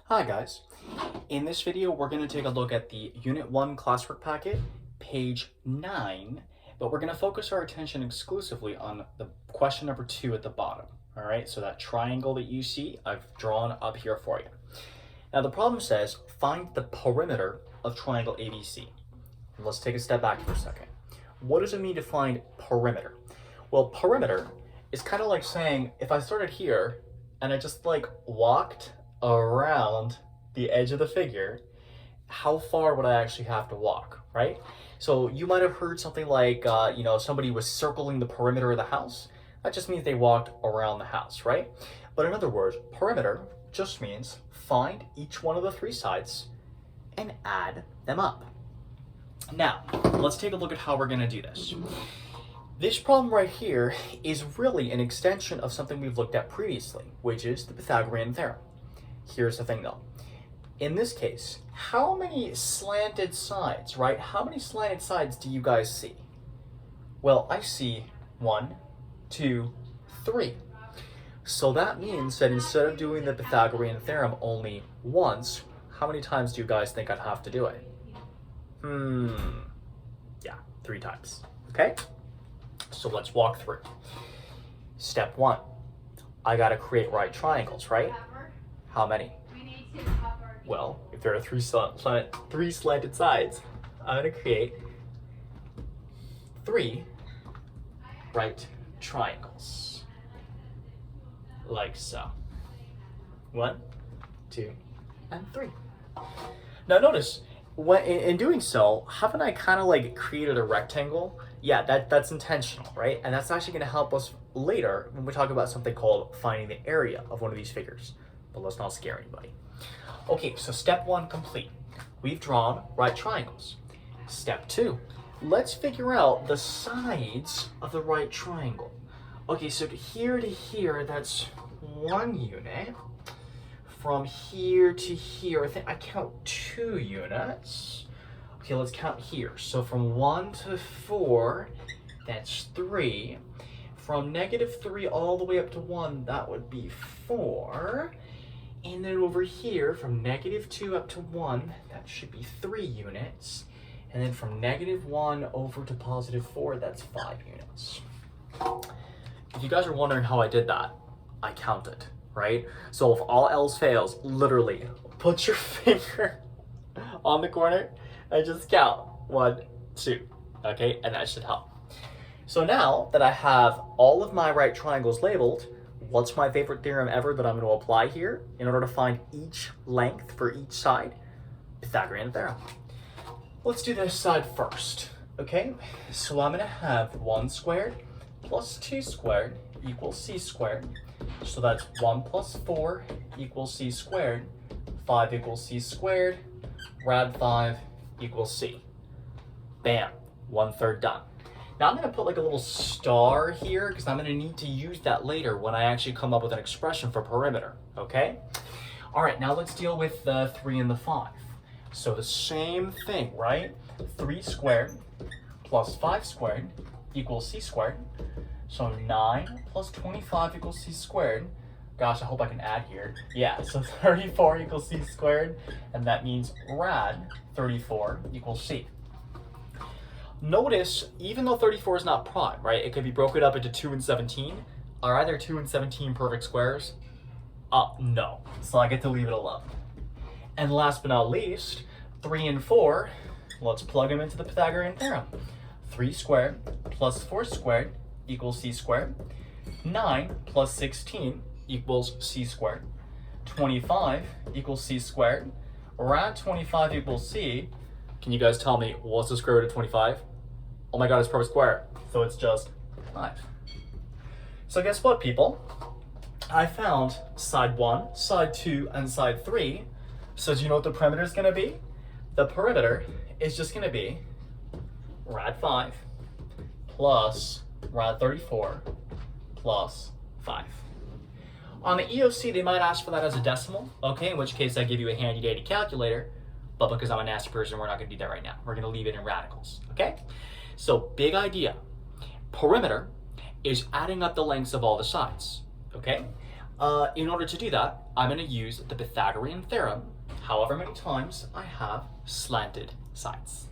Hi guys. In this video, we're going to take a look at the Unit 1 Classwork packet, page 9, but we're going to focus our attention exclusively on the question number 2 at the bottom. All right, so that triangle that you see, I've drawn up here for you. Now the problem says, find the perimeter of triangle ABC. Let's take a step back for a second. What does it mean to find perimeter? Well, perimeter is kind of like saying, if I started here and I just walked around the edge of the figure, how far would I actually have to walk, right? So you might have heard something like, somebody was circling the perimeter of the house. That just means they walked around the house, right? But in other words, perimeter just means find each one of the three sides and add them up. Now, let's take a look at how we're going to do this. This problem right here is really an extension of something we've looked at previously, which is the Pythagorean Theorem. Here's the thing though. In this case, how many slanted sides, right? How many slanted sides do you guys see? Well, I see 1, 2, 3. So that means that instead of doing the Pythagorean Theorem only once, how many times do you guys think I'd have to do it? Yeah, 3 times, okay? So let's walk through. Step 1, I gotta create right triangles, right? How many? Well, if there are three slanted sides, I'm gonna create 3 right triangles, like so. 1, 2, and 3. Now notice, when in doing so, haven't I kind of created a rectangle? Yeah, that's intentional, right? And that's actually going to help us later when we talk about something called finding the area of one of these figures. But let's not scare anybody. Okay, so step 1 complete. We've drawn right triangles. Step 2, let's figure out the sides of the right triangle. Okay, so here to here, that's 1 unit. From here to here, I think I count 2 units. Okay, let's count here. So from 1 to 4, that's 3. From -3 all the way up to 1, that would be 4. And then over here, from -2 up to 1, that should be 3 units. And then from -1 over to +4, that's 5 units. If you guys are wondering how I did that, I counted, right? So if all else fails, literally put your finger on the corner and just count 1, 2, okay? And that should help. So now that I have all of my right triangles labeled, what's my favorite theorem ever that I'm going to apply here in order to find each length for each side? Pythagorean Theorem. Let's do this side first, okay? So I'm going to have 1 squared plus 2 squared equals c squared. So that's 1 plus 4 equals c squared. 5 equals c squared. Rad 5 equals c. Bam, 1/3 done. Now I'm going to put a little star here because I'm going to need to use that later when I actually come up with an expression for perimeter, okay? All right, now let's deal with the 3 and the 5. So the same thing, right? 3 squared plus 5 squared equals c squared. So 9 plus 25 equals c squared. Gosh, I hope I can add here. Yeah, so 34 equals c squared, and that means rad 34 equals c. Notice, even though 34 is not prime, right, it could be broken up into 2 and 17. Are either 2 and 17 perfect squares? No, so I get to leave it alone. And last but not least, 3 and 4, let's plug them into the Pythagorean Theorem. 3 squared plus 4 squared equals c squared. 9 plus 16 equals c squared. 25 equals c squared. Rad 25 equals c. Can you guys tell me what's the square root of 25? Oh my god, it's perfect square. So it's just 5. So guess what, people? I found side 1, side 2, and side 3. So do you know what the perimeter is going to be? The perimeter is just going to be rad 5 plus rad 34 plus 5. On the EOC, they might ask for that as a decimal, okay, in which case I give you a handy dandy calculator, but because I'm a nasty person, we're not going to do that right now. We're going to leave it in radicals, okay? So big idea. Perimeter is adding up the lengths of all the sides, okay? In order to do that, I'm going to use the Pythagorean Theorem however many times I have slanted sides.